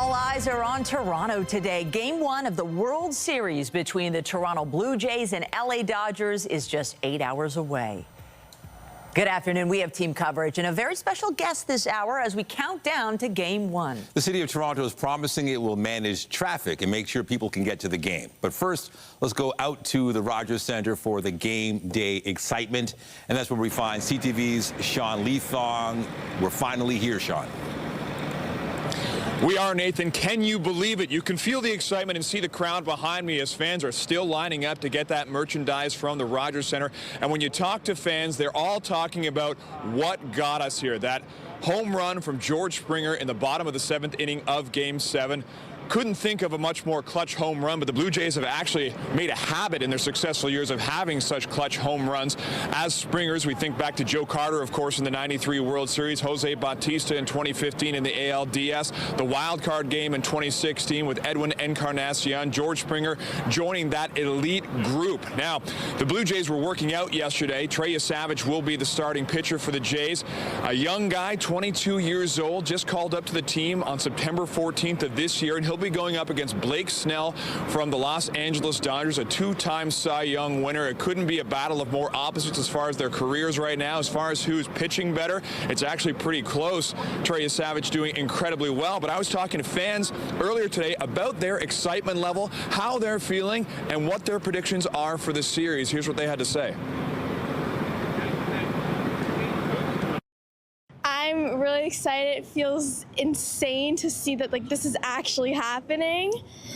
All eyes are on Toronto today. Game 1 of the World Series between the Toronto Blue Jays and LA Dodgers is just 8 hours away. Good afternoon. We have team coverage and a very special guest this hour as we count down to Game 1. The city of Toronto is promising it will manage traffic and make sure people can get to the game. But first, let's go out to the Rogers Centre for the game day excitement. And that's where we find CTV's Leathong. We're finally here, Sean. We are, Nathan. Can you believe it? You can feel the excitement and see the crowd behind me as fans are still lining up to get that merchandise from the Rogers Centre. And when you talk to fans, they're all talking about what got us here. That home run from George Springer in the bottom of the 7th inning of Game 7. Couldn't think of a much more clutch home run, but the Blue Jays have actually made a habit in their successful years of having such clutch home runs. As Springers, we think back to Joe Carter, of course, in the '93 World Series, Jose Bautista in 2015 in the ALDS, the wild card game in 2016 with Edwin Encarnacion, George Springer joining that elite group. Now, the Blue Jays were working out yesterday. Trey Savage will be the starting pitcher for the Jays. A young guy, 22 years old, just called up to the team on September 14th of this year, and he'll be going up against Blake Snell from the Los Angeles Dodgers, a two-time Cy Young winner. It couldn't be a battle of more opposites as far as their careers right now. As far as who's pitching better, it's actually pretty close. Trey Savage doing incredibly well, but I was talking to fans earlier today about their excitement level, how they're feeling, and what their predictions are for the series. Here's what they had to say. I'm really excited. It feels insane to see that this is actually happening,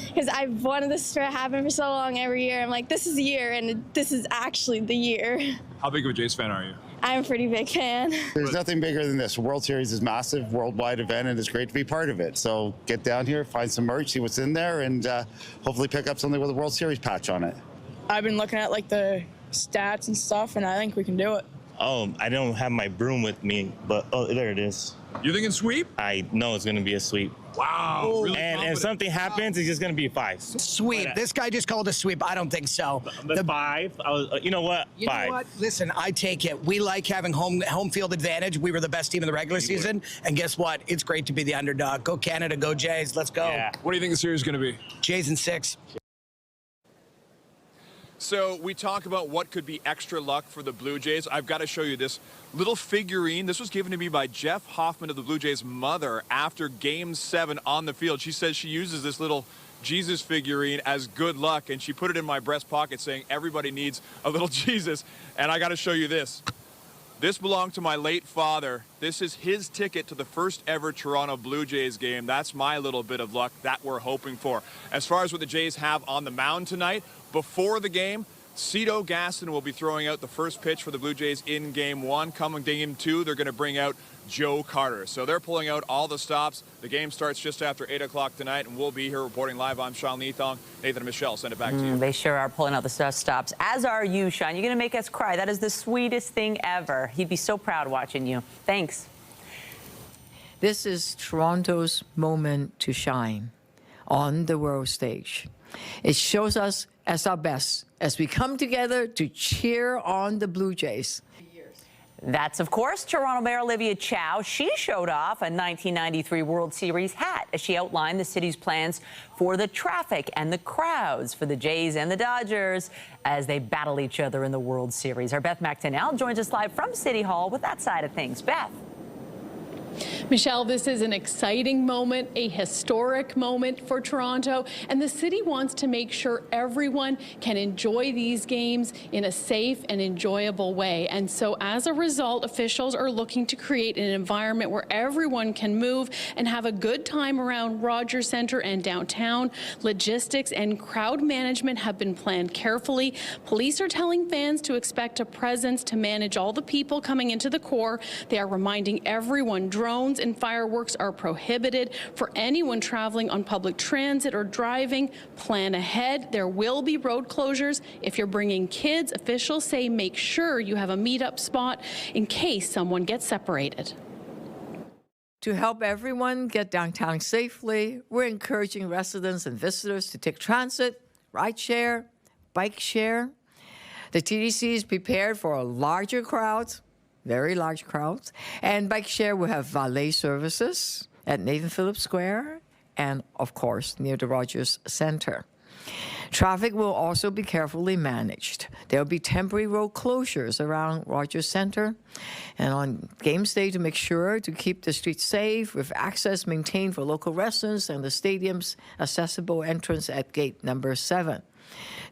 because I've wanted this to happen for so long every year. I'm like, this is the year, and this is actually the year. How big of a Jays fan are you? I'm a pretty big fan. There's nothing bigger than this. World Series is a massive worldwide event, and it's great to be part of it. So get down here, find some merch, see what's in there, and hopefully pick up something with a World Series patch on it. I've been looking at the stats and stuff, and I think we can do it. Oh, I don't have my broom with me, but there it is. You thinking sweep? I know it's going to be a sweep. Wow. Really and if something happens, it's just going to be a 5. Sweep. This guy just called a sweep. I don't think so. The 5. You know what? 5. You know what? Listen, I take it. We like having home field advantage. We were the best team in the regular season. And guess what? It's great to be the underdog. Go Canada. Go Jays. Let's go. Yeah. What do you think the series is going to be? Jays in 6. So we talk about what could be extra luck for the Blue Jays. I've got to show you this little figurine. This was given to me by Jeff Hoffman of the Blue Jays' mother after Game 7 on the field. She says she uses this little Jesus figurine as good luck, and she put it in my breast pocket saying everybody needs a little Jesus. And I got to show you this. This belonged to my late father. This is his ticket to the first ever Toronto Blue Jays game. That's my little bit of luck that we're hoping for. As far as what the Jays have on the mound tonight, before the game, Cito Gaston will be throwing out the first pitch for the Blue Jays in Game 1. Coming Game 2, they're going to bring out Joe Carter. So they're pulling out all the stops. The game starts just after 8 o'clock tonight, and we'll be here reporting live. I'm Sean Leathong. Nathan and Michelle, send it back to you. They sure are pulling out the stops, as are you, Sean. You're going to make us cry. That is the sweetest thing ever. He'd be so proud watching you. Thanks. This is Toronto's moment to shine on the world stage. It shows us as our best as we come together to cheer on the Blue Jays. That's, of course, Toronto Mayor Olivia Chow. She showed off a 1993 World Series hat as she outlined the city's plans for the traffic and the crowds for the Jays and the Dodgers as they battle each other in the World Series. Our Beth Macdonell joins us live from City Hall with that side of things. Beth. Michelle, this is an exciting moment, a historic moment for Toronto, and the city wants to make sure everyone can enjoy these games in a safe and enjoyable way. And so as a result, officials are looking to create an environment where everyone can move and have a good time around Rogers Centre and downtown. Logistics and crowd management have been planned carefully. Police are telling fans to expect a presence to manage all the people coming into the core. They are reminding everyone drones and fireworks are prohibited. For anyone traveling on public transit or driving, plan ahead. There will be road closures. If you're bringing kids, officials say make sure you have a meetup spot in case someone gets separated. To help everyone get downtown safely, we're encouraging residents and visitors to take transit, ride share, bike share. The TDC is prepared for a larger crowds, very large crowds, and bike share will have valet services at Nathan Phillips Square and, of course, near the Rogers Centre. Traffic will also be carefully managed. There will be temporary road closures around Rogers Centre and on games day to make sure to keep the streets safe with access maintained for local residents and the stadium's accessible entrance at gate number 7.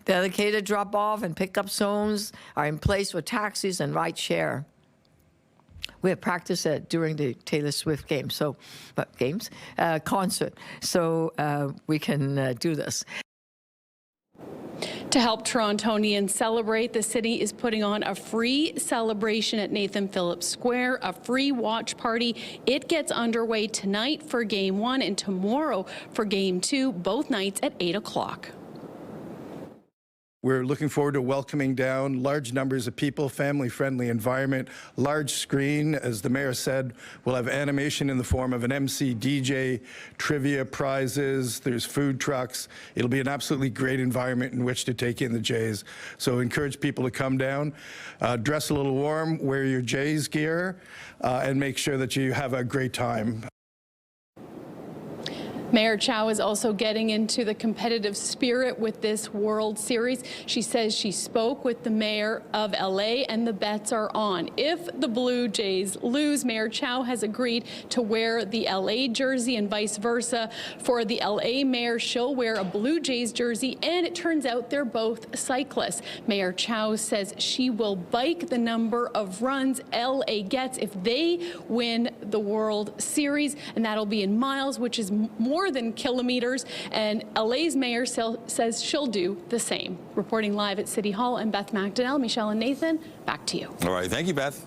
Dedicated drop-off and pickup zones are in place for taxis and ride-share. We have practiced it during the Taylor Swift game, concert, so we can do this. To help Torontonians celebrate, the city is putting on a free celebration at Nathan Phillips Square, a free watch party. It gets underway tonight for Game 1 and tomorrow for Game 2, both nights at 8 o'clock. We're looking forward to welcoming down large numbers of people, family-friendly environment, large screen. As the mayor said, we'll have animation in the form of an MC, DJ, trivia prizes, there's food trucks. It'll be an absolutely great environment in which to take in the Jays. So encourage people to come down, dress a little warm, wear your Jays gear, and make sure that you have a great time. Mayor Chow is also getting into the competitive spirit with this World Series. She says she spoke with the mayor of LA and the bets are on. If the Blue Jays lose, Mayor Chow has agreed to wear the LA jersey and vice versa. For the LA mayor, she'll wear a Blue Jays jersey, and it turns out they're both cyclists. Mayor Chow says she will bike the number of runs LA gets if they win the World Series, and that'll be in miles, which is more than kilometers, and LA's mayor says she'll do the same. Reporting live at City Hall, I'm Beth Macdonell. Michelle and Nathan, back to you. All right, thank you, Beth.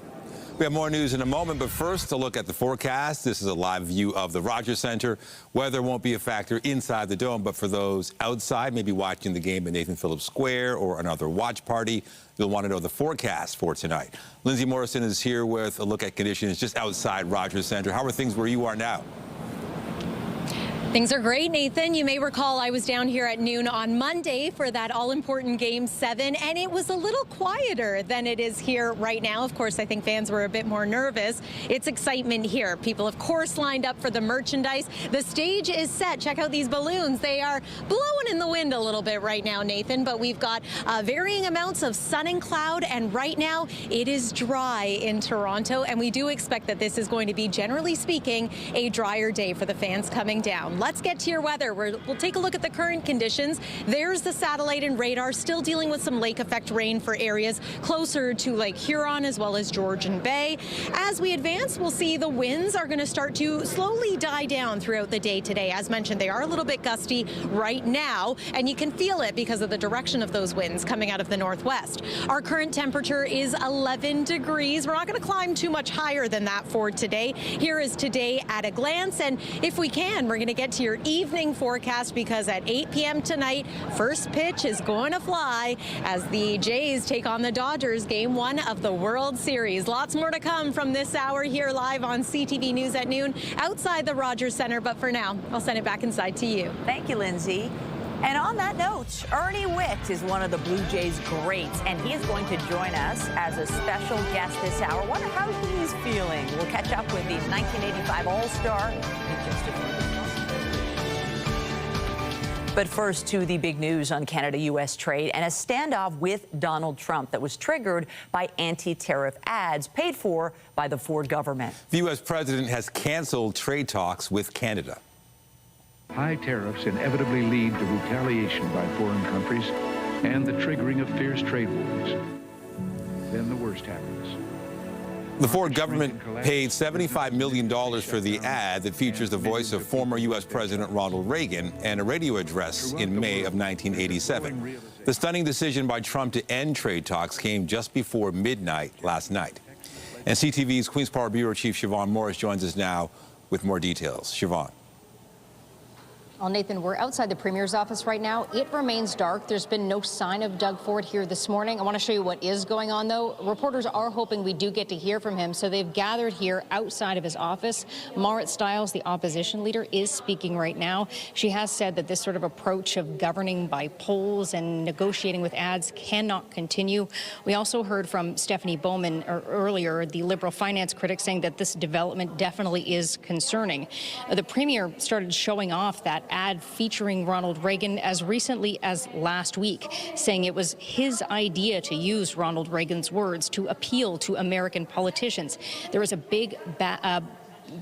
We have more news in a moment, but first, a look at the forecast. This is a live view of the Rogers Centre. Weather won't be a factor inside the dome, but for those outside, maybe watching the game at Nathan Phillips Square or another watch party, you'll want to know the forecast for tonight. Lindsay Morrison is here with a look at conditions just outside Rogers Centre. How are things where you are now? Things are great, Nathan. You may recall I was down here at noon on Monday for that all-important Game 7, and it was a little quieter than it is here right now. Of course, I think fans were a bit more nervous. It's excitement here. People, of course, lined up for the merchandise. The stage is set. Check out these balloons. They are blowing in the wind a little bit right now, Nathan, but we've got varying amounts of sun and cloud, and right now it is dry in Toronto, and we do expect that this is going to be, generally speaking, a drier day for the fans coming down. Let's get to your weather. We'll take a look at the current conditions. There's the satellite and radar still dealing with some lake effect rain for areas closer to Lake Huron as well as Georgian Bay. As we advance, we'll see the winds are going to start to slowly die down throughout the day today. As mentioned, they are a little bit gusty right now, and you can feel it because of the direction of those winds coming out of the northwest. Our current temperature is 11 degrees. We're not going to climb too much higher than that for today. Here is today at a glance, and if we can, we're going to get to your evening forecast because at 8 p.m. tonight, first pitch is going to fly as the Jays take on the Dodgers, Game 1 of the World Series. Lots more to come from this hour here live on CTV News at noon outside the Rogers Centre, but for now, I'll send it back inside to you. Thank you, Lindsay. And on that note, Ernie Witt is one of the Blue Jays greats, and he is going to join us as a special guest this hour. Wonder how he's feeling. We'll catch up with the 1985 All-Star in just a few minutes. But first to the big news on Canada-U.S. trade and a standoff with Donald Trump that was triggered by anti-tariff ads paid for by the Ford government. The U.S. president has canceled trade talks with Canada. High tariffs inevitably lead to retaliation by foreign countries and the triggering of fierce trade wars. Then the worst happens. The Ford government paid $75 million for the ad that features the voice of former U.S. President Ronald Reagan and a radio address in May of 1987. The stunning decision by Trump to end trade talks came just before midnight last night. And CTV's Queen's Park Bureau Chief Siobhan Morris joins us now with more details. Siobhan. Well, Nathan, we're outside the Premier's office right now. It remains dark. There's been no sign of Doug Ford here this morning. I want to show you what is going on, though. Reporters are hoping we do get to hear from him, so they've gathered here outside of his office. Marit Stiles, the opposition leader, is speaking right now. She has said that this sort of approach of governing by polls and negotiating with ads cannot continue. We also heard from Stephanie Bowman earlier, the Liberal finance critic, saying that this development definitely is concerning. The Premier started showing off that ad featuring Ronald Reagan as recently as last week, saying it was his idea to use Ronald Reagan's words to appeal to American politicians. There was a big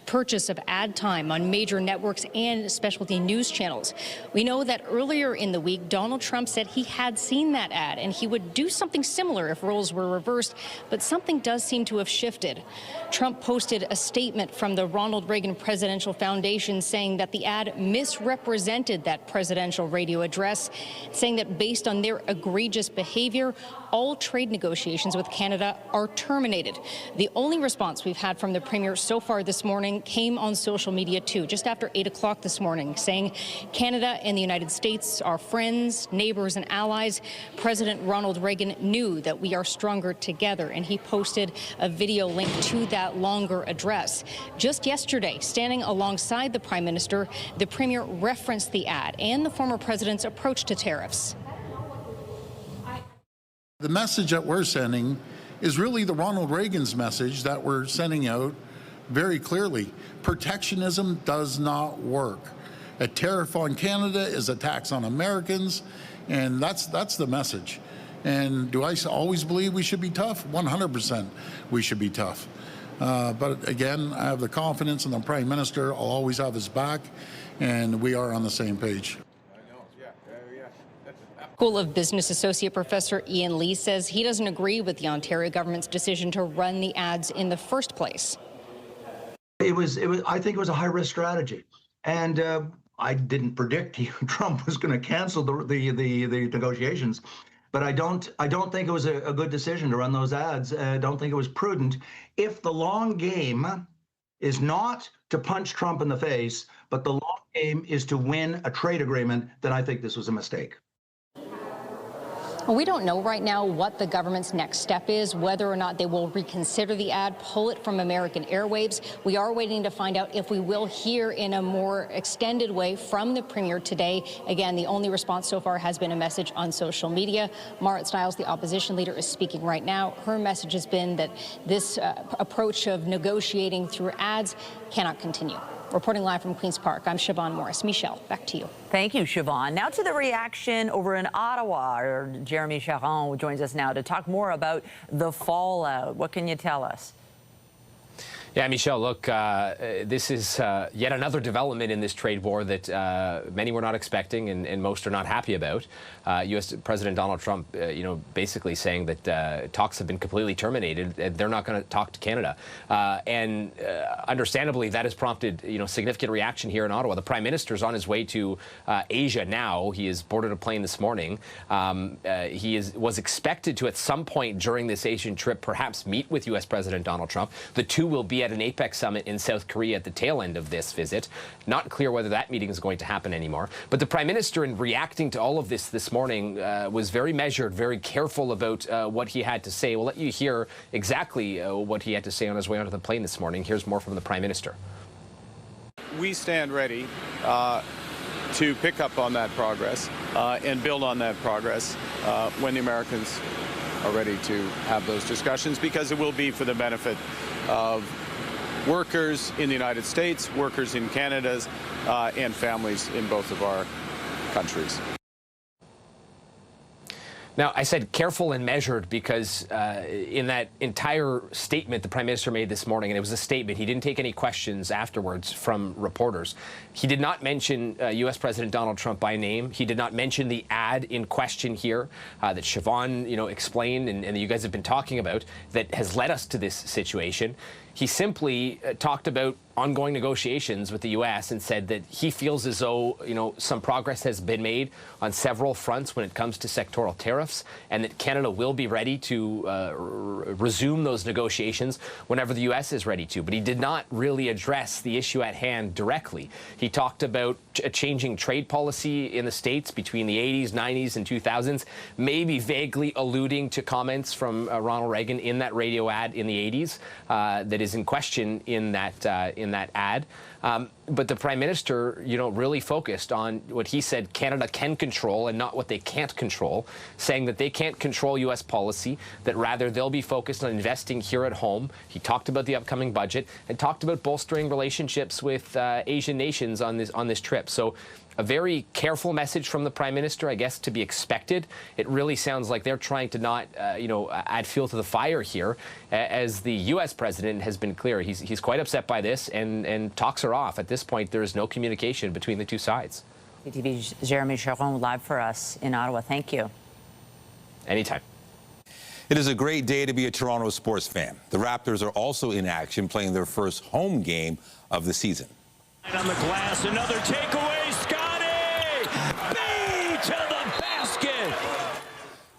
purchase of ad time on major networks and specialty news channels. We know that earlier in the week, Donald Trump said he had seen that ad and he would do something similar if roles were reversed, but something does seem to have shifted. Trump posted a statement from the Ronald Reagan Presidential Foundation saying that the ad misrepresented that presidential radio address, saying that based on their egregious behavior, all trade negotiations with Canada are terminated. The only response we've had from the Premier so far this morning came on social media too, just after 8 o'clock this morning, saying Canada and the United States are friends, neighbors, and allies. President Ronald Reagan knew that we are stronger together, and he posted a video link to that longer address. Just yesterday, standing alongside the Prime Minister, the Premier referenced the ad and the former president's approach to tariffs. The message that we're sending is really the Ronald Reagan's message that we're sending out very clearly. Protectionism does not work. A tariff on Canada is a tax on Americans, and that's the message. And do I always believe we should be tough? 100% we should be tough. But again, I have the confidence in the Prime Minister. I'll always have his back, and we are on the same page. School of Business Associate Professor Ian Lee says he doesn't agree with the Ontario government's decision to run the ads in the first place. I think it was a high-risk strategy, and I didn't predict Trump was going to cancel the negotiations, but I don't think it was a good decision to run those ads. I don't think it was prudent. If the long game is not to punch Trump in the face, but the long game is to win a trade agreement, then I think this was a mistake. We don't know right now what the government's next step is, whether or not they will reconsider the ad, pull it from American airwaves. We are waiting to find out if we will hear in a more extended way from the Premier today. Again, the only response so far has been a message on social media. Marit Stiles, the opposition leader, is speaking right now. Her message has been that this approach of negotiating through ads cannot continue. Reporting live from Queen's Park, I'm Siobhan Morris. Michelle, back to you. Thank you, Siobhan. Now to the reaction over in Ottawa. Jeremy Charron joins us now to talk more about the fallout. What can you tell us? Yeah, Michelle, look, this is yet another development in this trade war that many were not expecting and most are not happy about. U.S. President Donald Trump, basically saying that talks have been completely terminated. They're not going to talk to Canada. And understandably, that has prompted, significant reaction here in Ottawa. The Prime Minister's on his way to Asia now. He has boarded a plane this morning. He was expected to, at some point during this Asian trip, perhaps meet with U.S. President Donald Trump. The two will be at an APEC summit in South Korea at the tail end of this visit. Not clear whether that meeting is going to happen anymore. But the Prime Minister, in reacting to all of this morning, was very measured, very careful about what he had to say. We'll let you hear exactly what he had to say on his way onto the plane this morning. Here's more from the Prime Minister. We stand ready to pick up on that progress and build on that progress when the Americans are ready to have those discussions, because it will be for the benefit of workers in the United States, workers in Canada, and families in both of our countries. Now, I said careful and measured because in that entire statement the Prime Minister made this morning, and it was a statement, he didn't take any questions afterwards from reporters. He did not mention U.S. President Donald Trump by name. He did not mention the ad in question here that Siobhan, explained and that you guys have been talking about that has led us to this situation. He simply talked about ongoing negotiations with the U.S. and said that he feels as though, some progress has been made on several fronts when it comes to sectoral tariffs, and that Canada will be ready to resume those negotiations whenever the U.S. is ready to. But he did not really address the issue at hand directly. He talked about a changing trade policy in the States between the 80s, 90s, and 2000s, maybe vaguely alluding to comments from Ronald Reagan in that radio ad in the 80s that is in question in that ad. But the Prime Minister, really focused on what he said Canada can control and not what they can't control, saying that they can't control U.S. policy, that rather they'll be focused on investing here at home. He talked about the upcoming budget and talked about bolstering relationships with Asian nations on this trip. So a very careful message from the Prime Minister, I guess, to be expected. It really sounds like they're trying to not, add fuel to the fire here, as the U.S. president has been clear. He's quite upset by this, and talks are off. At this point, there is no communication between the two sides. CTV's Jeremy Charon live for us in Ottawa. Thank you. Anytime. It is a great day to be a Toronto sports fan. The Raptors are also in action, playing their first home game of the season. On the glass, another takeaway, Scotty! B to the basket!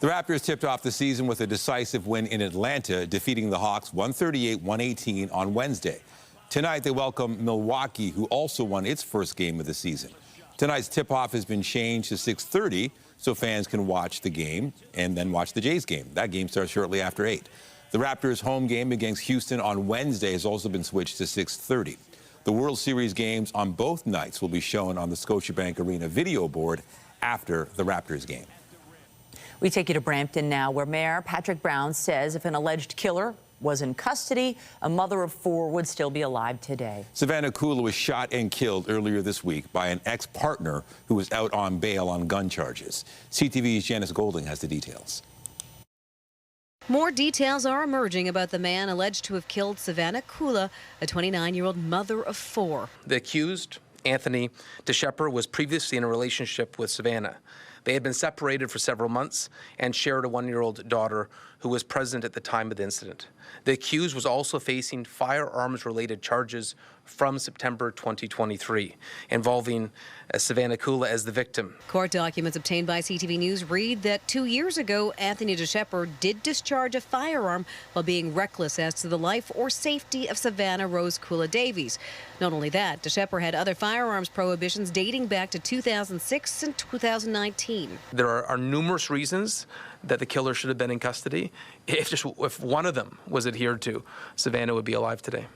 The Raptors tipped off the season with a decisive win in Atlanta, defeating the Hawks 138-118 on Wednesday. Tonight, they welcome Milwaukee, who also won its first game of the season. Tonight's tip-off has been changed to 6:30, so fans can watch the game and then watch the Jays game. That game starts shortly after 8. The Raptors' home game against Houston on Wednesday has also been switched to 6:30. The World Series games on both nights will be shown on the Scotiabank Arena video board after the Raptors game. We take you to Brampton now, where Mayor Patrick Brown says if an alleged killer was in custody, a mother of 4 would still be alive today. Siobhan Morris was shot and killed earlier this week by an ex-partner who was out on bail on gun charges. CTV's Janice Golding has the details. More details are emerging about the man alleged to have killed Savannah Kula, a 29-year-old mother of 4. The accused, Anthony DeShepper, was previously in a relationship with Savannah. They had been separated for several months and shared a 1-year-old daughter who was present at the time of the incident. The accused was also facing firearms-related charges from September 2023, involving Savannah Kula as the victim. Court documents obtained by CTV News read that 2 years ago, Anthony DeShepper did discharge a firearm while being reckless as to the life or safety of Savannah Rose Kula Davies. Not only that, DeShepper had other firearms prohibitions dating back to 2006 and 2019. There are numerous reasons that the killer should have been in custody. If one of them was adhered to, Savannah would be alive today.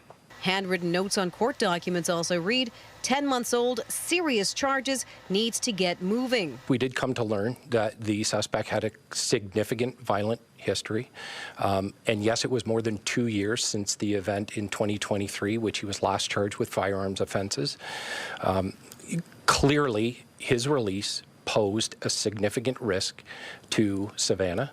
Handwritten notes on court documents also read, 10 months old, serious charges, needs to get moving. We did come to learn that the suspect had a significant violent history. And yes, it was more than 2 years since the event in 2023, which he was last charged with firearms offenses. Clearly, his release posed a significant risk to Savannah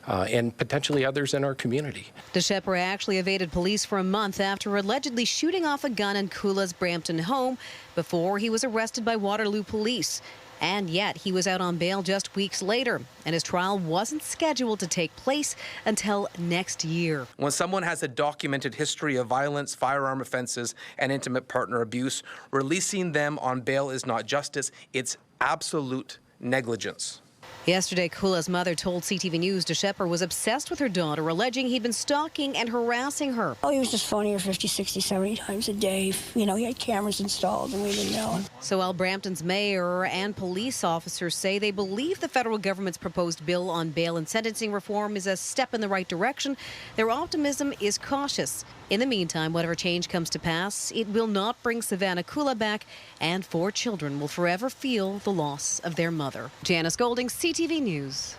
and potentially others in our community. DeShepper actually evaded police for a month after allegedly shooting off a gun in Kula's Brampton home before he was arrested by Waterloo police. And yet he was out on bail just weeks later, and his trial wasn't scheduled to take place until next year. When someone has a documented history of violence, firearm offenses, and intimate partner abuse, releasing them on bail is not justice, it's absolute negligence. Yesterday, Kula's mother told CTV News DeShepper was obsessed with her daughter, alleging he'd been stalking and harassing her. Oh, he was just phoning her 50, 60, 70 times a day. You know, he had cameras installed and we didn't know. So while Brampton's mayor and police officers say they believe the federal government's proposed bill on bail and sentencing reform is a step in the right direction, their optimism is cautious. In the meantime, whatever change comes to pass, it will not bring Savannah Kula back, and 4 children will forever feel the loss of their mother. Janice Golding, CTV News.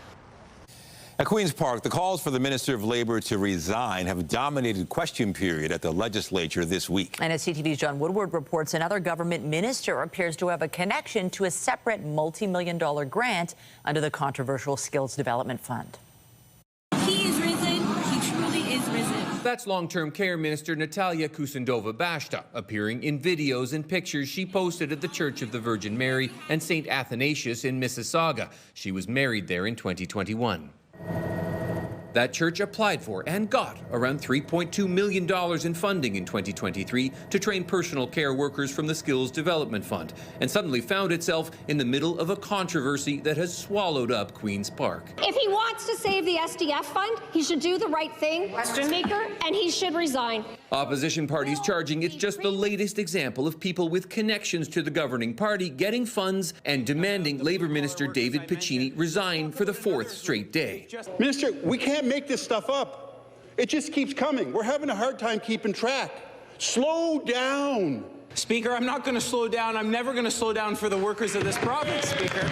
At Queen's Park, the calls for the Minister of Labour to resign have dominated question period at the legislature this week. And as CTV's John Woodward reports, another government minister appears to have a connection to a separate multi-million-dollar grant under the controversial Skills Development Fund. He is risen. He truly is risen. That's long-term care minister Natalia Kusendova-Bashta, appearing in videos and pictures she posted at the Church of the Virgin Mary and St. Athanasius in Mississauga. She was married there in 2021. That church applied for and got around $3.2 million in funding in 2023 to train personal care workers from the Skills Development Fund, and suddenly found itself in the middle of a controversy that has swallowed up Queen's Park. If he wants to save the SDF fund, he should do the right thing, Speaker, and he should resign. Opposition parties charging it's just the latest example of people with connections to the governing party getting funds and demanding Labour Minister David Piccini resign for the fourth straight day. Minister, we can't make this stuff up. It just keeps coming. We're having a hard time keeping track. Slow down. Speaker, I'm not going to slow down. I'm never going to slow down for the workers of this province, Speaker.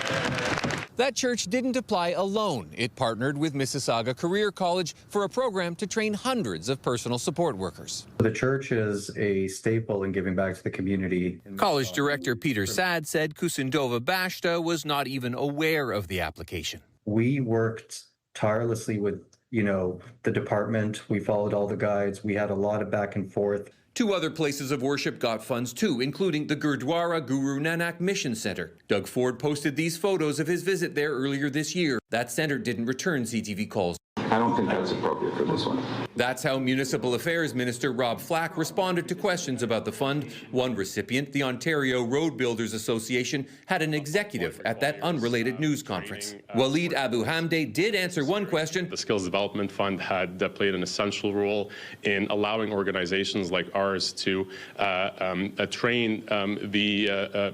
That church didn't apply alone. It partnered with Mississauga Career College for a program to train hundreds of personal support workers. The church is a staple in giving back to the community. College director Peter Sad said Kusindova Bashta was not even aware of the application. We worked tirelessly with, the department. We followed all the guides. We had a lot of back and forth. 2 other places of worship got funds too, including the Gurdwara Guru Nanak Mission Center. Doug Ford posted these photos of his visit there earlier this year. That center didn't return CTV calls. I don't think that's appropriate for this one. That's how Municipal Affairs Minister Rob Flack responded to questions about the fund. One recipient, the Ontario Road Builders Association, had an executive at that unrelated news conference. Waleed Abu Hamde did answer one question. The Skills Development Fund had played an essential role in allowing organizations like ours to train the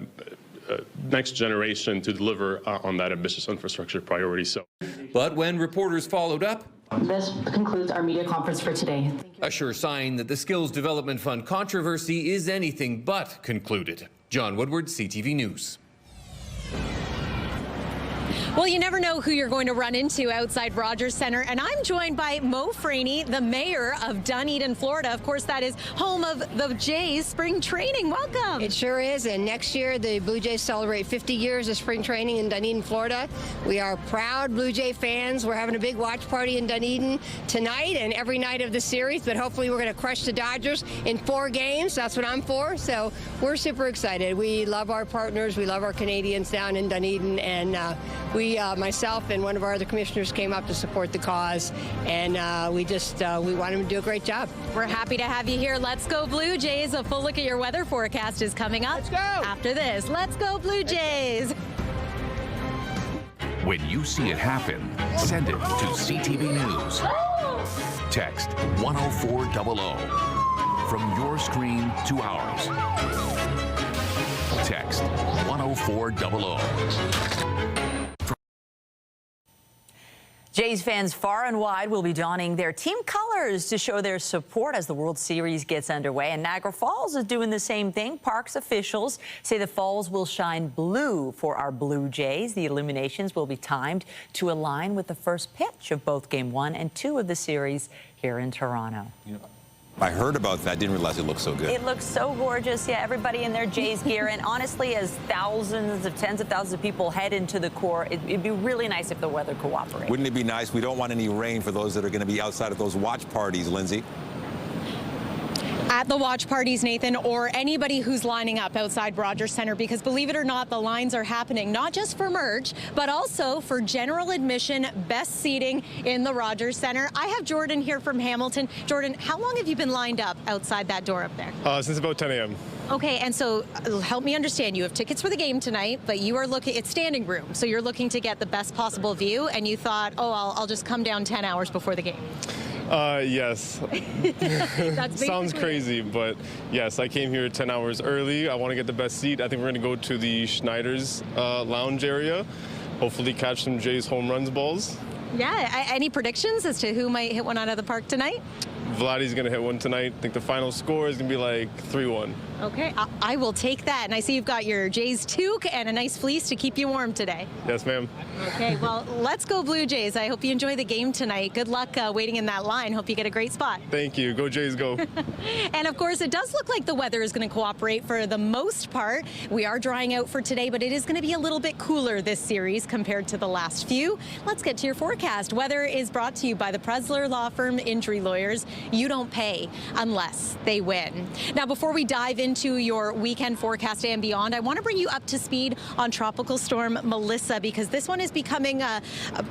next generation to deliver on that ambitious infrastructure priority. But when reporters followed up, this concludes our media conference for today. A sure sign that the Skills Development Fund controversy is anything but concluded. John Woodward, CTV News. Well, you never know who you're going to run into outside Rogers Centre, and I'm joined by Mo Franey, the mayor of Dunedin, Florida. Of course, that is home of the Jays spring training. Welcome. It sure is, and next year the Blue Jays celebrate 50 years of spring training in Dunedin, Florida. We are proud Blue Jay fans. We're having a big watch party in Dunedin tonight and every night of the series, but hopefully we're going to crush the Dodgers in 4 games. That's what I'm for, so we're super excited. We love our partners. We love our Canadians down in Dunedin, and myself and one of our other commissioners came up to support the cause, and we want him to do a great job. We're happy to have you here. Let's go Blue Jays. A full look at your weather forecast is coming up. Let's go. After this. Let's go Blue Jays. When you see it happen, send it to CTV News. Text 10400 from your screen to ours. Text 10400. Jays fans far and wide will be donning their team colors to show their support as the World Series gets underway. And Niagara Falls is doing the same thing. Parks officials say the falls will shine blue for our Blue Jays. The illuminations will be timed to align with the first pitch of both Game 1 and 2 of the series here in Toronto. I heard about that. Didn't realize it looked so good. It looks so gorgeous. Yeah, everybody in their Jays gear. And honestly, as tens of thousands of people head into the core, it'd be really nice if the weather cooperated. Wouldn't it be nice? We don't want any rain for those that are going to be outside of those watch parties, Lindsay. At the watch parties, Nathan, or anybody who's lining up outside Rogers Centre, because believe it or not, the lines are happening not just for merch, but also for general admission, best seating in the Rogers Centre. I have Jordan here from Hamilton. Jordan, how long have you been lined up outside that door up there? Since about 10 a.m. Okay, and so help me understand, you have tickets for the game tonight, but you are looking, it's standing room, so you're looking to get the best possible view, and you thought, oh, I'll just come down 10 hours before the game. Yes. Sounds crazy, but yes, I came here 10 hours early. I want to get the best seat. I think we're going to go to the Schneider's lounge area, hopefully catch some Jays home runs balls. Yeah, any predictions as to who might hit one out of the park tonight? Vladdy's going to hit one tonight. I think the final score is going to be like 3-1. Okay, I will take that. And I see you've got your Jays toque and a nice fleece to keep you warm today. Yes, ma'am. Okay, well, let's go Blue Jays. I hope you enjoy the game tonight. Good luck waiting in that line. Hope you get a great spot. Thank you. Go Jays, go. And of course, it does look like the weather is going to cooperate for the most part. We are drying out for today, but it is going to be a little bit cooler this series compared to the last few. Let's get to your forecast. Weather is brought to you by the Presler Law Firm Injury Lawyers. You don't pay unless they win. Now, before we dive into into your weekend forecast and beyond, I want to bring you up to speed on Tropical Storm Melissa, because this one is becoming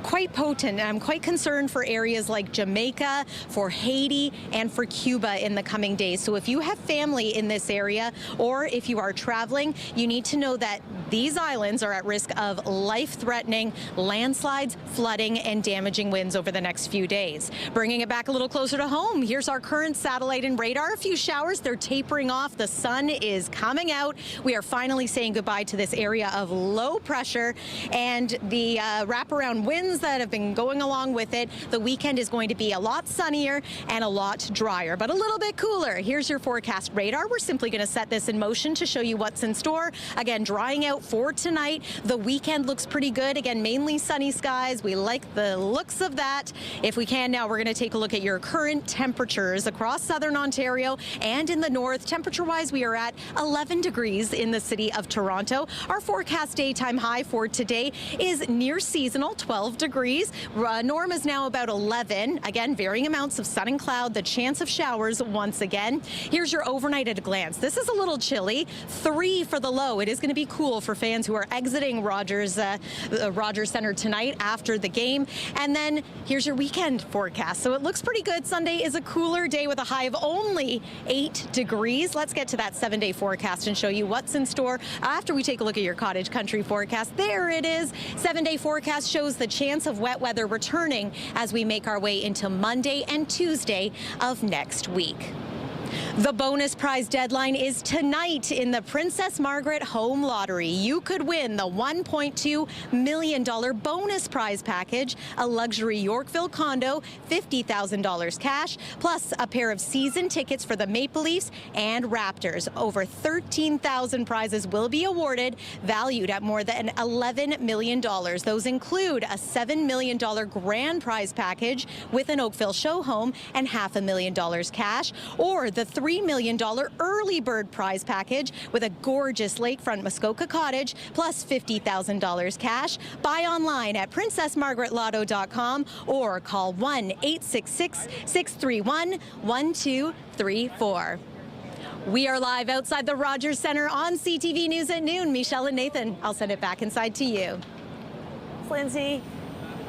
quite potent. And I'm quite concerned for areas like Jamaica, for Haiti, and for Cuba in the coming days. So if you have family in this area, or if you are traveling, you need to know that these islands are at risk of life-threatening landslides, flooding, and damaging winds over the next few days. Bringing it back a little closer to home, here's our current satellite and radar. A few showers, they're tapering off. The sun is coming out. We are finally saying goodbye to this area of low pressure and the wraparound winds that have been going along with it. The weekend is going to be a lot sunnier and a lot drier, but a little bit cooler. Here's your forecast radar. We're simply going to set this in motion to show you what's in store. Again, drying out for tonight. The weekend looks pretty good. Again, mainly sunny skies. We like the looks of that. If we can now, we're going to take a look at your current temperatures across southern Ontario and in the north. Temperature-wise, we are at 11 degrees in the city of Toronto. Our forecast daytime high for today is near seasonal, 12 degrees. Norm is now about 11. Again, varying amounts of sun and cloud, the chance of showers once again. Here's your overnight at a glance. This is a little chilly. 3 for the low. It is going to be cool for fans who are exiting Rogers Centre tonight after the game. And then here's your weekend forecast. So it looks pretty good. Sunday is a cooler day with a high of only 8 degrees. Let's get to that 7-day forecast and show you what's in store after we take a look at your cottage country forecast. There it is. 7-day forecast shows the chance of wet weather returning as we make our way into Monday and Tuesday of next week. The bonus prize deadline is tonight in the Princess Margaret Home Lottery. You could win the $1.2 million bonus prize package, a luxury Yorkville condo, $50,000 cash, plus a pair of season tickets for the Maple Leafs and Raptors. Over 13,000 prizes will be awarded, valued at more than $11 million. Those include a $7 million grand prize package with an Oakville show home and $500,000 cash, or the $3 million early bird prize package with a gorgeous lakefront Muskoka cottage plus $50,000 cash. Buy online at princessmargaretlotto.com or call 1-866-631-1234. We are live outside the Rogers Centre on CTV News at noon. Michelle and Nathan, I'll send it back inside to you. Lindsay.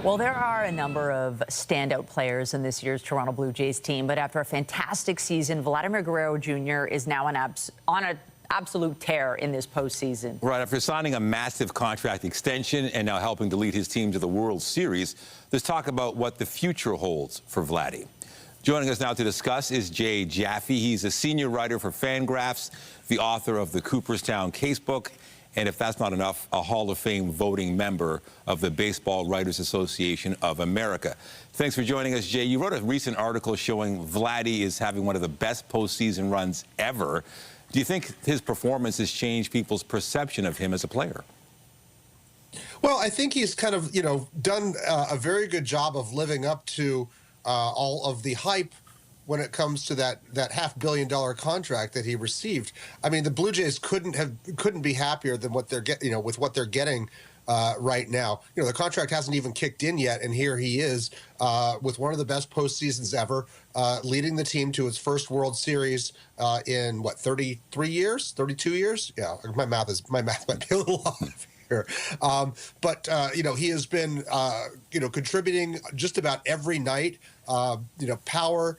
Well, there are a number of standout players in this year's Toronto Blue Jays team, but after a fantastic season, Vladimir Guerrero Jr. is now on an absolute tear in this postseason. Right, after signing a massive contract extension and now helping to lead his team to the World Series, there's talk about what the future holds for Vladdy. Joining us now to discuss is Jay Jaffe. He's a senior writer for Fangraphs, the author of the Cooperstown Casebook, and if that's not enough, a Hall of Fame voting member of the Baseball Writers Association of America. Thanks for joining us, Jay. You wrote a recent article showing Vladdy is having one of the best postseason runs ever. Do you think his performance has changed people's perception of him as a player? Well, I think he's kind of, done a very good job of living up to all of the hype when it comes to that $500 million contract that he received. I mean, the Blue Jays couldn't be happier than what they're with what they're getting right now. The contract hasn't even kicked in yet, and here he is with one of the best postseasons ever, leading the team to its first World Series in 33 years, 32 years? Yeah, my math might be a little off here. But he has been contributing just about every night. Power.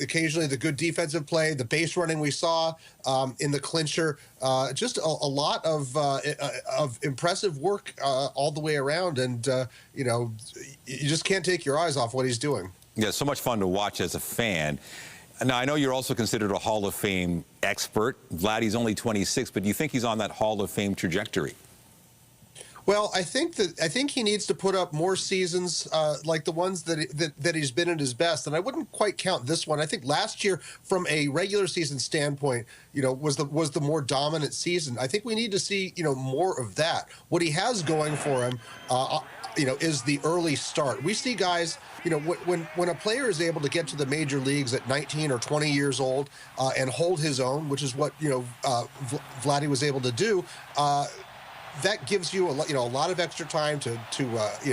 Occasionally the good defensive play, the base running we saw in the clincher, just a lot of impressive work all the way around, and you just can't take your eyes off what he's doing. Yeah, so much fun to watch as a fan. Now, I know you're also considered a Hall of Fame expert. Vladdy's only 26, but do you think he's on that Hall of Fame trajectory? Well, I think he needs to put up more seasons like the ones that he's been at his best, and I wouldn't quite count this one. I think last year, from a regular season standpoint, was the more dominant season. I think we need to see more of that. What he has going for him, is the early start. We see guys, when a player is able to get to the major leagues at 19 or 20 years old and hold his own, which is what Vladdy was able to do. That gives you a lot of extra time to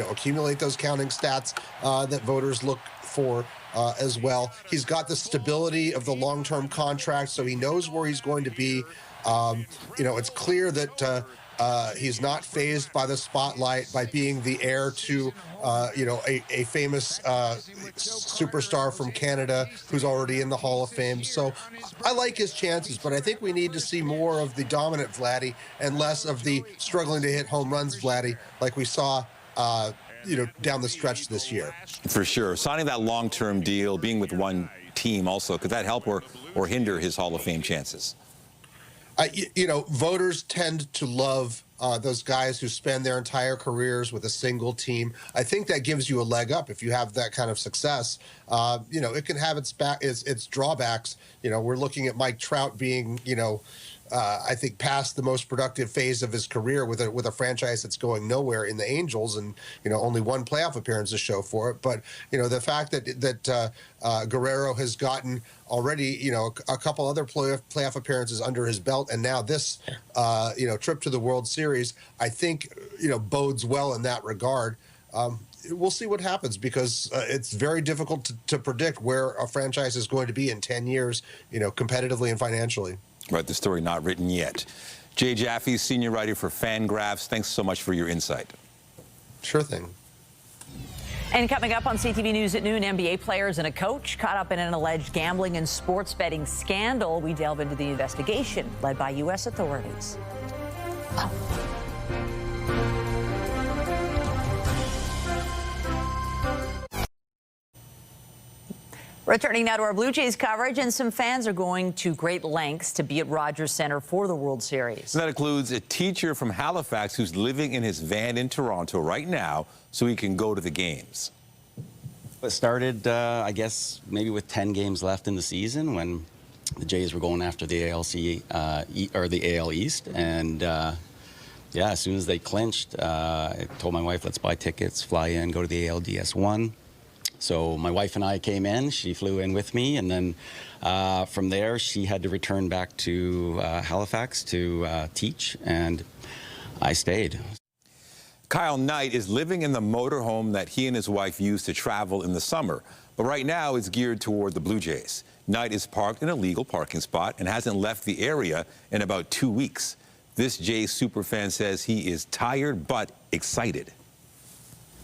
accumulate those counting stats that voters look for. as well. He's got the stability of the long-term contract, so he knows where he's going to be. It's clear that he's not fazed by the spotlight, by being the heir to, a famous superstar from Canada who's already in the Hall of Fame. So I like his chances, but I think we need to see more of the dominant Vladdy and less of the struggling to hit home runs Vladdy like we saw down the stretch this year. For sure. Signing that long-term deal, being with one team also, could that help or hinder his Hall of Fame chances? Voters tend to love those guys who spend their entire careers with a single team. I think that gives you a leg up if you have that kind of success. It can have its drawbacks. We're looking at Mike Trout being, I think past the most productive phase of his career with a franchise that's going nowhere in the Angels, and only one playoff appearance to show for it. But the fact that Guerrero has gotten already a couple other playoff appearances under his belt, and now this trip to the World Series, I think bodes well in that regard. We'll see what happens, because it's very difficult to predict where a franchise is going to be in 10 years, competitively and financially. Right, the story not written yet. Jay Jaffe, senior writer for Fangraphs, thanks so much for your insight. Sure thing. And coming up on CTV News at noon, NBA players and a coach caught up in an alleged gambling and sports betting scandal. We delve into the investigation led by U.S. authorities. Returning now to our Blue Jays coverage, and some fans are going to great lengths to be at Rogers Centre for the World Series. That includes a teacher from Halifax who's living in his van in Toronto right now so he can go to the games. It started, I guess, maybe with 10 games left in the season when the Jays were going after the the AL East, and as soon as they clinched, I told my wife, let's buy tickets, fly in, go to the ALDS1. So my wife and I came in, she flew in with me, and then from there she had to return back to Halifax to teach, and I stayed. Kyle Knight is living in the motorhome that he and his wife use to travel in the summer, but right now it's geared toward the Blue Jays. Knight is parked in a legal parking spot and hasn't left the area in about 2 weeks. This Jays superfan says he is tired but excited.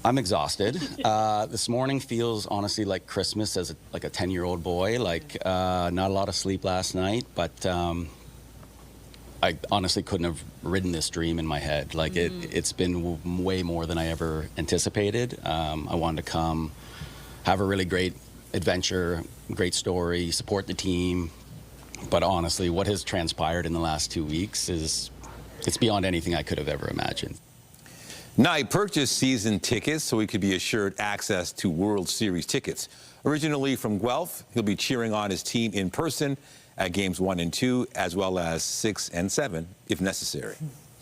I'm exhausted. This morning feels honestly like Christmas as like a 10-year-old boy. Not a lot of sleep last night, but I honestly couldn't have ridden this dream in my head. It's been way more than I ever anticipated. I wanted to come, have a really great adventure, great story, support the team. But honestly, what has transpired in the last 2 weeks it's beyond anything I could have ever imagined. Knight purchased season tickets so he could be assured access to World Series tickets. Originally from Guelph, he'll be cheering on his team in person at games 1 and 2, as well as 6 and 7, if necessary.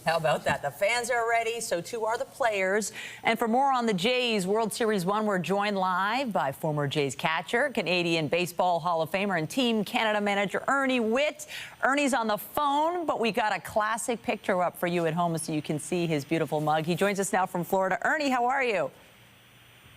How about that? The fans are ready, so too are the players. And for more on the Jays World Series 1, we're joined live by former Jays catcher, Canadian Baseball Hall of Famer, and Team Canada manager Ernie Witt. Ernie's on the phone, but we got a classic picture up for you at home so you can see his beautiful mug. He joins us now from Florida. Ernie, how are you?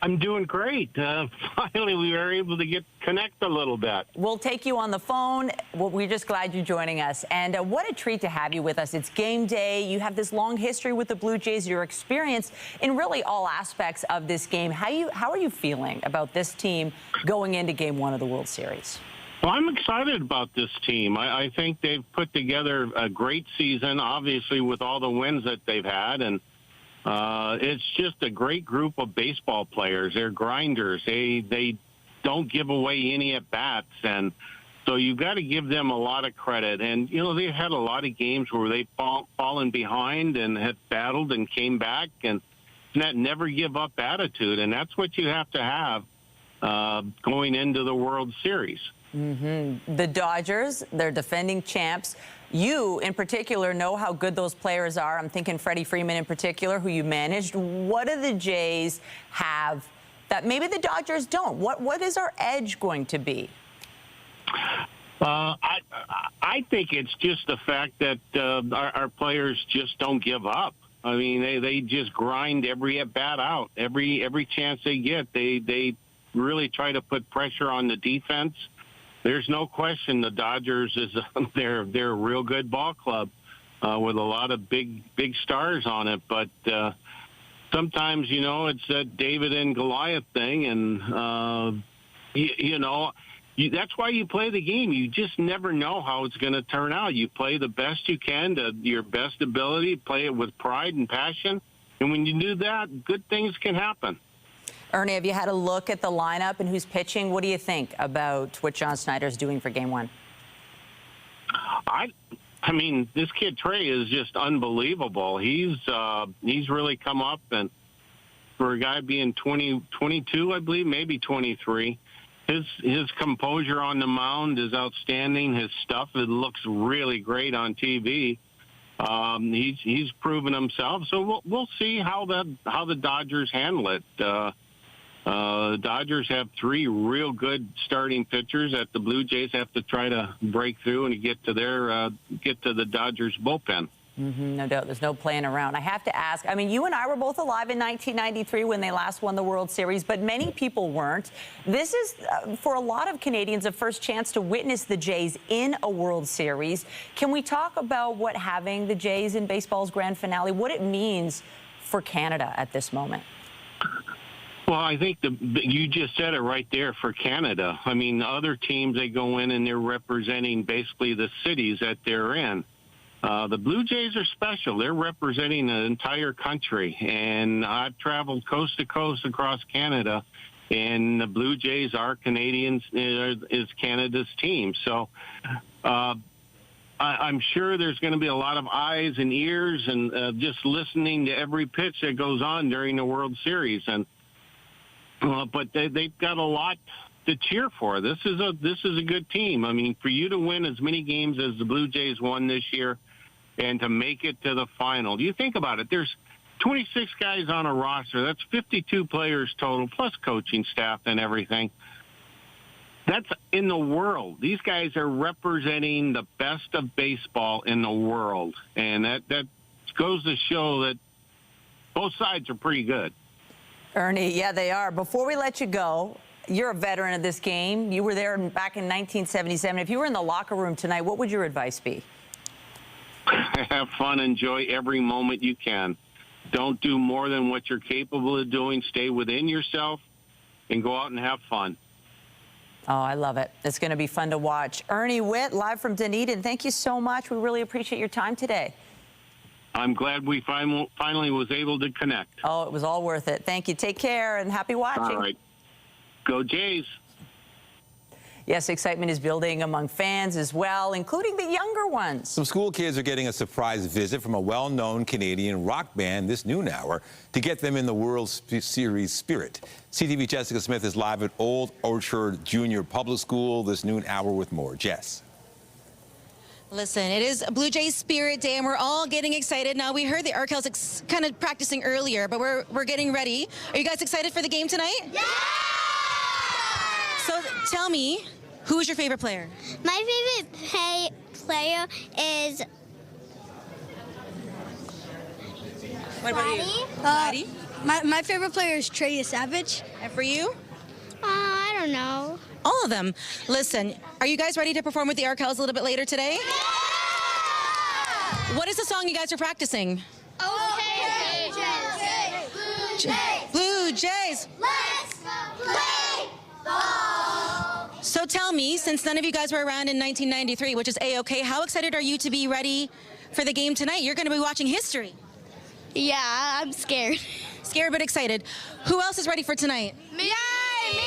I'm doing great. Finally, we were able to connect a little bit. We'll take you on the phone. We're just glad you're joining us. And what a treat to have you with us. It's game day. You have this long history with the Blue Jays, your experience in really all aspects of this game. How are you feeling about this team going into game 1 of the World Series? Well, I'm excited about this team. I think they've put together a great season, obviously, with all the wins that they've had. And it's just a great group of baseball players. They're grinders. They don't give away any at-bats. And so you've got to give them a lot of credit. And, they had a lot of games where they've fallen behind and have battled and came back. And that never give up attitude. And that's what you have to have going into the World Series. Mm-hmm. The Dodgers, they're defending champs. You, in particular, know how good those players are. I'm thinking Freddie Freeman in particular, who you managed. What do the Jays have that maybe the Dodgers don't? What is our edge going to be? I think it's just the fact that our players just don't give up. I mean, they just grind every at-bat out. Every chance they get, they really try to put pressure on the defense. There's no question the Dodgers is they're a real good ball club with a lot of big stars on it. But sometimes, it's that David and Goliath thing, and that's why you play the game. You just never know how it's going to turn out. You play the best you can to your best ability, play it with pride and passion. And when you do that, good things can happen. Ernie, have you had a look at the lineup and who's pitching? What do you think about what John Schneider's doing for Game 1? I mean, this kid Trey is just unbelievable. He's really come up, and for a guy being 22, I believe, maybe 23. His composure on the mound is outstanding. His stuff, it looks really great on TV. He's proven himself. So we'll see how the Dodgers handle it. The Dodgers have 3 real good starting pitchers that the Blue Jays have to try to break through and get to the Dodgers bullpen. No doubt. There's no playing around. I have to ask, I mean, you and I were both alive in 1993 when they last won the World Series, but many people weren't. This is, for a lot of Canadians, a first chance to witness the Jays in a World Series. Can we talk about what having the Jays in baseball's grand finale, what it means for Canada at this moment? Well, I think you just said it right there for Canada. I mean, other teams, they go in and they're representing basically the cities that they're in. The Blue Jays are special. They're representing the entire country, and I've traveled coast to coast across Canada, and the Blue Jays are Canadians, is Canada's team. So I'm sure there's going to be a lot of eyes and ears and just listening to every pitch that goes on during the World Series. And but they've got a lot to cheer for. This is a good team. I mean, for you to win as many games as the Blue Jays won this year and to make it to the final. You think about it. There's 26 guys on a roster. That's 52 players total, plus coaching staff and everything. That's in the world. These guys are representing the best of baseball in the world. And that goes to show that both sides are pretty good. Ernie, yeah, they are. Before we let you go, you're a veteran of this game. You were there back in 1977. If you were in the locker room tonight, what would your advice be? Have fun. Enjoy every moment you can. Don't do more than what you're capable of doing. Stay within yourself and go out and have fun. Oh, I love it. It's going to be fun to watch. Ernie Witt, live from Dunedin. Thank you so much. We really appreciate your time today. I'm glad we finally was able to connect. Oh, it was all worth it. Thank you. Take care and happy watching. All right. Go Jays. Yes, excitement is building among fans as well, including the younger ones. Some school kids are getting a surprise visit from a well-known Canadian rock band this noon hour to get them in the World Series spirit. CTV Jessica Smith is live at Old Orchard Junior Public School this noon hour with more. Jess. Listen, it is Blue Jays Spirit Day, and we're all getting excited. Now, we heard the Arkells kind of practicing earlier, but we're getting ready. Are you guys excited for the game tonight? Yeah! So tell me, who is your favorite player? My favorite player is... What about you? Maddie? My favorite player is Trey Savage. And for you? I don't know. All of them. Listen, are you guys ready to perform with the Arkells a little bit later today? Yeah! What is the song you guys are practicing? Okay, Blue Jays. Let's play ball. So tell me, since none of you guys were around in 1993, which is A-OK, how excited are you to be ready for the game tonight? You're going to be watching history. Yeah, I'm scared. Scared but excited. Who else is ready for tonight? Me! Yay,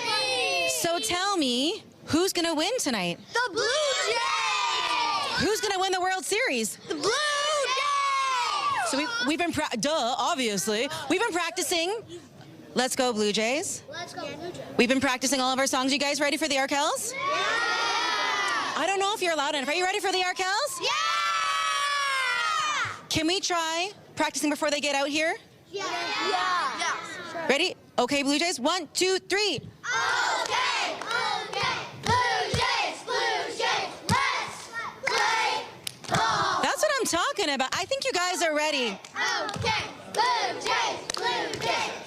me! So tell me, who's going to win tonight? The Blue Jays! Who's going to win the World Series? The Blue Jays! So we've been, obviously. We've been practicing. Let's go, Blue Jays. Let's go, Blue Jays. We've been practicing all of our songs. You guys ready for the Arkells? Yeah! I don't know if you're loud enough. Are you ready for the Arkells? Yeah! Can we try practicing before they get out here? Yeah. Yeah. Ready? Okay, Blue Jays. 1, 2, 3. Okay. Blue Jays, let's play ball. That's what I'm talking about. I think you guys are ready. Okay. Blue Jays,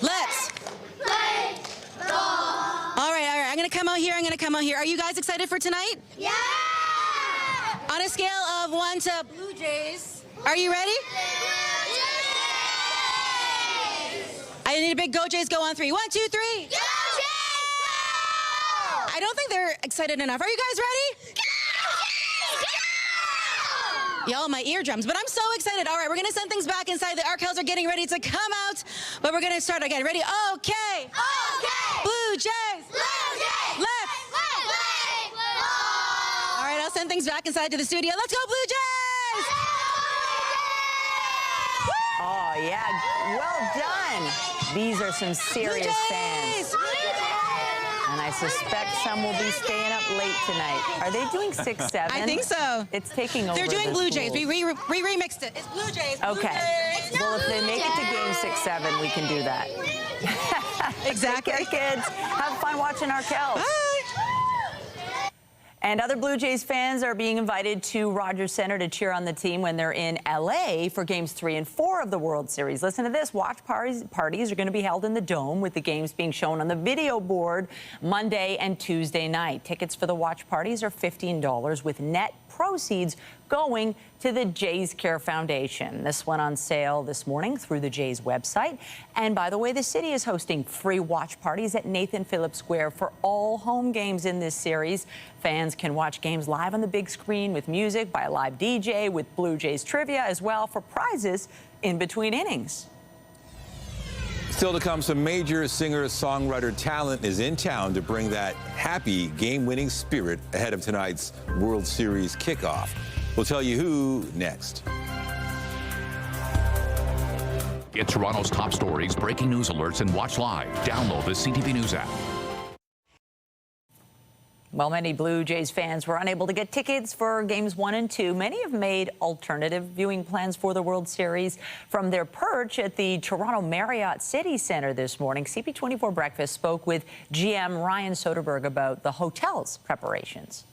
Let's play ball. promo here. Are you guys excited for tonight? Yeah! On a scale of 1 to Blue Jays, are you ready? I need a big Go Jays go on 3. 1, 2, 3. Go Jays! Go! I don't think they're excited enough. Are you guys ready? Go Jays! Go! Y'all, my eardrums, but I'm so excited. All right, we're gonna send things back inside. The Arkells are getting ready to come out, but we're gonna start again. Ready? Okay. Okay! Blue Jays. Blue Jays! Let's play ball! All right, I'll send things back inside to the studio. Let's go, Blue Jays! Oh, yeah, well done. These are some serious fans. And I suspect some will be staying up late tonight. Are they doing 6-7? I think so. It's taking over. They're doing the Blue Jays. schools. We remixed it. It's Blue Jays. Blue Okay. Jays. Well, if they make it to game 6-7, we can do that. Exactly. Take care, kids. Have fun watching Arkells. Bye. And other Blue Jays fans are being invited to Rogers Center to cheer on the team when they're in L.A. for Games 3 and 4 of the World Series. Listen to this. Watch parties are going to be held in the Dome, with the games being shown on the video board Monday and Tuesday night. Tickets for the watch parties are $15, with net proceeds going to the Jays Care Foundation. This went on sale this morning through the Jays website. And by the way, the city is hosting free watch parties at Nathan Phillips Square for all home games in this series. Fans can watch games live on the big screen with music by a live DJ, with Blue Jays trivia as well, for prizes in between innings. Still to come, some major singer-songwriter talent is in town to bring that happy game-winning spirit ahead of tonight's World Series kickoff. We'll tell you who next. Get Toronto's top stories, breaking news alerts, and watch live. Download the CTV News app. Well, many Blue Jays fans were unable to get tickets for Games 1 and 2. Many have made alternative viewing plans for the World Series from their perch at the Toronto Marriott City Centre this morning. CP24 Breakfast spoke with GM Ryan Soderberg about the hotel's preparations.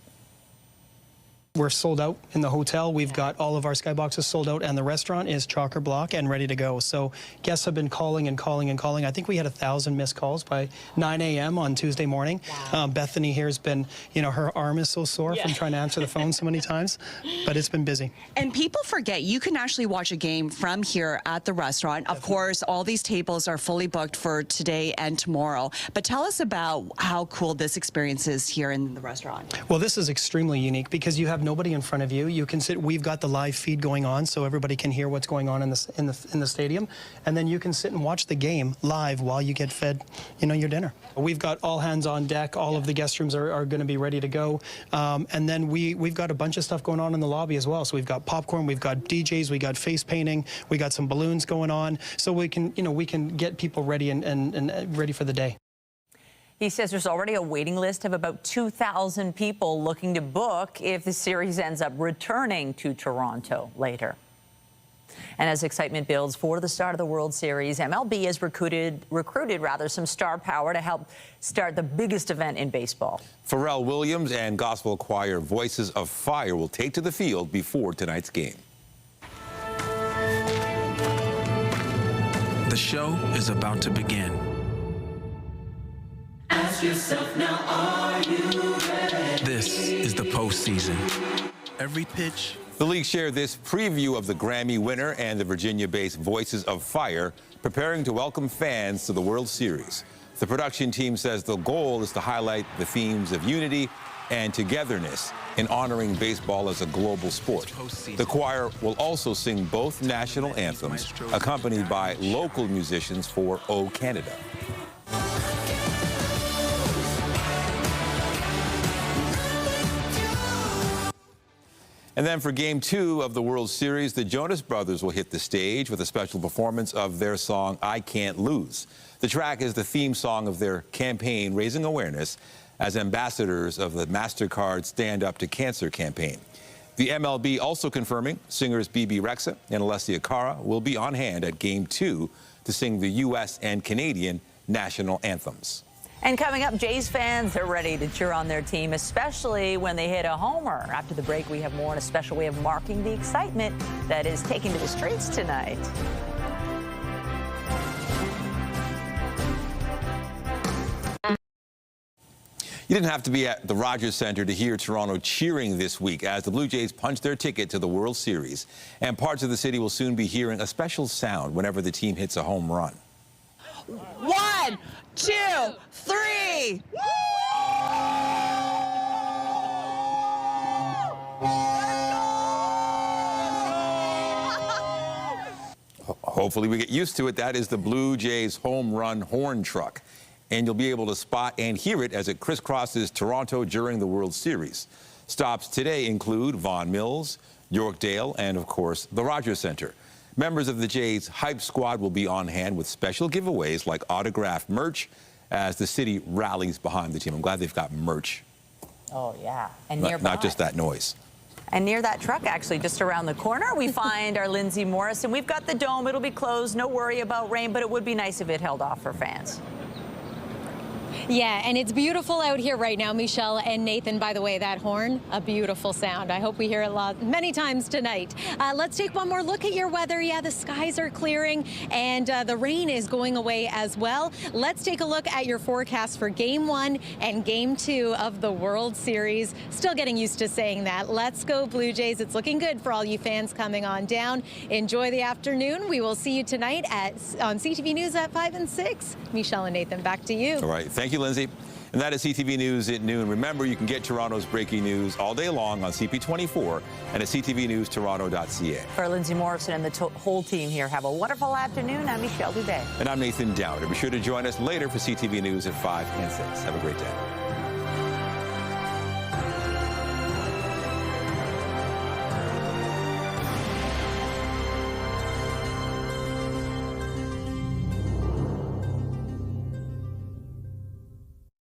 We're sold out in the hotel. We've got all of our skyboxes sold out, and the restaurant is chock-a-block and ready to go. So guests have been calling and calling and calling. I think we had 1,000 missed calls by 9 a.m. on Tuesday morning. Wow. Bethany here has been, you know, her arm is so sore from trying to answer the phone so many times, but it's been busy. And people forget you can actually watch a game from here at the restaurant. Of course, all these tables are fully booked for today and tomorrow. But tell us about how cool this experience is here in the restaurant. Well, this is extremely unique because you have nobody in front of you. You can sit. We've got the live feed going on, so everybody can hear what's going on in the stadium, and then you can sit and watch the game live while you get fed, you know, your dinner. We've got all hands on deck. All of the guest rooms are going to be ready to go, and then we've got a bunch of stuff going on in the lobby as well. So we've got popcorn, we've got DJs, we got face painting, we got some balloons going on, so we can get people ready and ready for the day. He says there's already a waiting list of about 2,000 people looking to book if the series ends up returning to Toronto later. And as excitement builds for the start of the World Series, MLB has recruited some star power to help start the biggest event in baseball. Pharrell Williams and gospel choir Voices of Fire will take to the field before tonight's game. The show is about to begin. Ask yourself now, are you ready? This is the postseason. Every pitch. The league shared this preview of the Grammy winner and the Virginia-based Voices of Fire preparing to welcome fans to the World Series. The production team says the goal is to highlight the themes of unity and togetherness in honoring baseball as a global sport. The choir will also sing both national anthems, accompanied by local musicians for O Canada. And then for Game 2 of the World Series, the Jonas Brothers will hit the stage with a special performance of their song, I Can't Lose. The track is the theme song of their campaign raising awareness as ambassadors of the MasterCard Stand Up to Cancer campaign. The MLB also confirming singers Bebe Rexha and Alessia Cara will be on hand at Game 2 to sing the U.S. and Canadian national anthems. And coming up, Jays fans, they're ready to cheer on their team, especially when they hit a homer. After the break, we have more on a special way of marking the excitement that is taken to the streets tonight. You didn't have to be at the Rogers Centre to hear Toronto cheering this week as the Blue Jays punch their ticket to the World Series. And parts of the city will soon be hearing a special sound whenever the team hits a home run. 1, 2, 3. Hopefully we get used to it. That is the Blue Jays home run horn truck. And you'll be able to spot and hear it as it crisscrosses Toronto during the World Series. Stops today include Vaughan Mills, Yorkdale, and of course, the Rogers Centre. Members of the Jays Hype Squad will be on hand with special giveaways like autographed merch as the city rallies behind the team. I'm glad they've got merch. Oh, yeah. And nearby. Not just that noise. And near that truck, actually, just around the corner, we find our Lindsay Morris. And we've got the dome. It'll be closed. No worry about rain, but it would be nice if it held off for fans. Yeah, and it's beautiful out here right now, Michelle and Nathan. By the way, that horn, a beautiful sound. I hope we hear it many times tonight. Let's take one more look at your weather. Yeah, the skies are clearing and the rain is going away as well. Let's take a look at your forecast for Game 1 and Game 2 of the World Series. Still getting used to saying that. Let's go Blue Jays. It's looking good for all you fans coming on down. Enjoy the afternoon. We will see you tonight on CTV News at 5 and 6. Michelle and Nathan, back to you. All right. Thank you, Lindsay. And that is CTV News at noon. Remember, you can get Toronto's breaking news all day long on CP24 and at ctvnewstoronto.ca. For Lindsay Morrison and the whole team here, have a wonderful afternoon. I'm Michelle Dubé. And I'm Nathan Dowd. Be sure to join us later for CTV News at 5 and 6. Have a great day.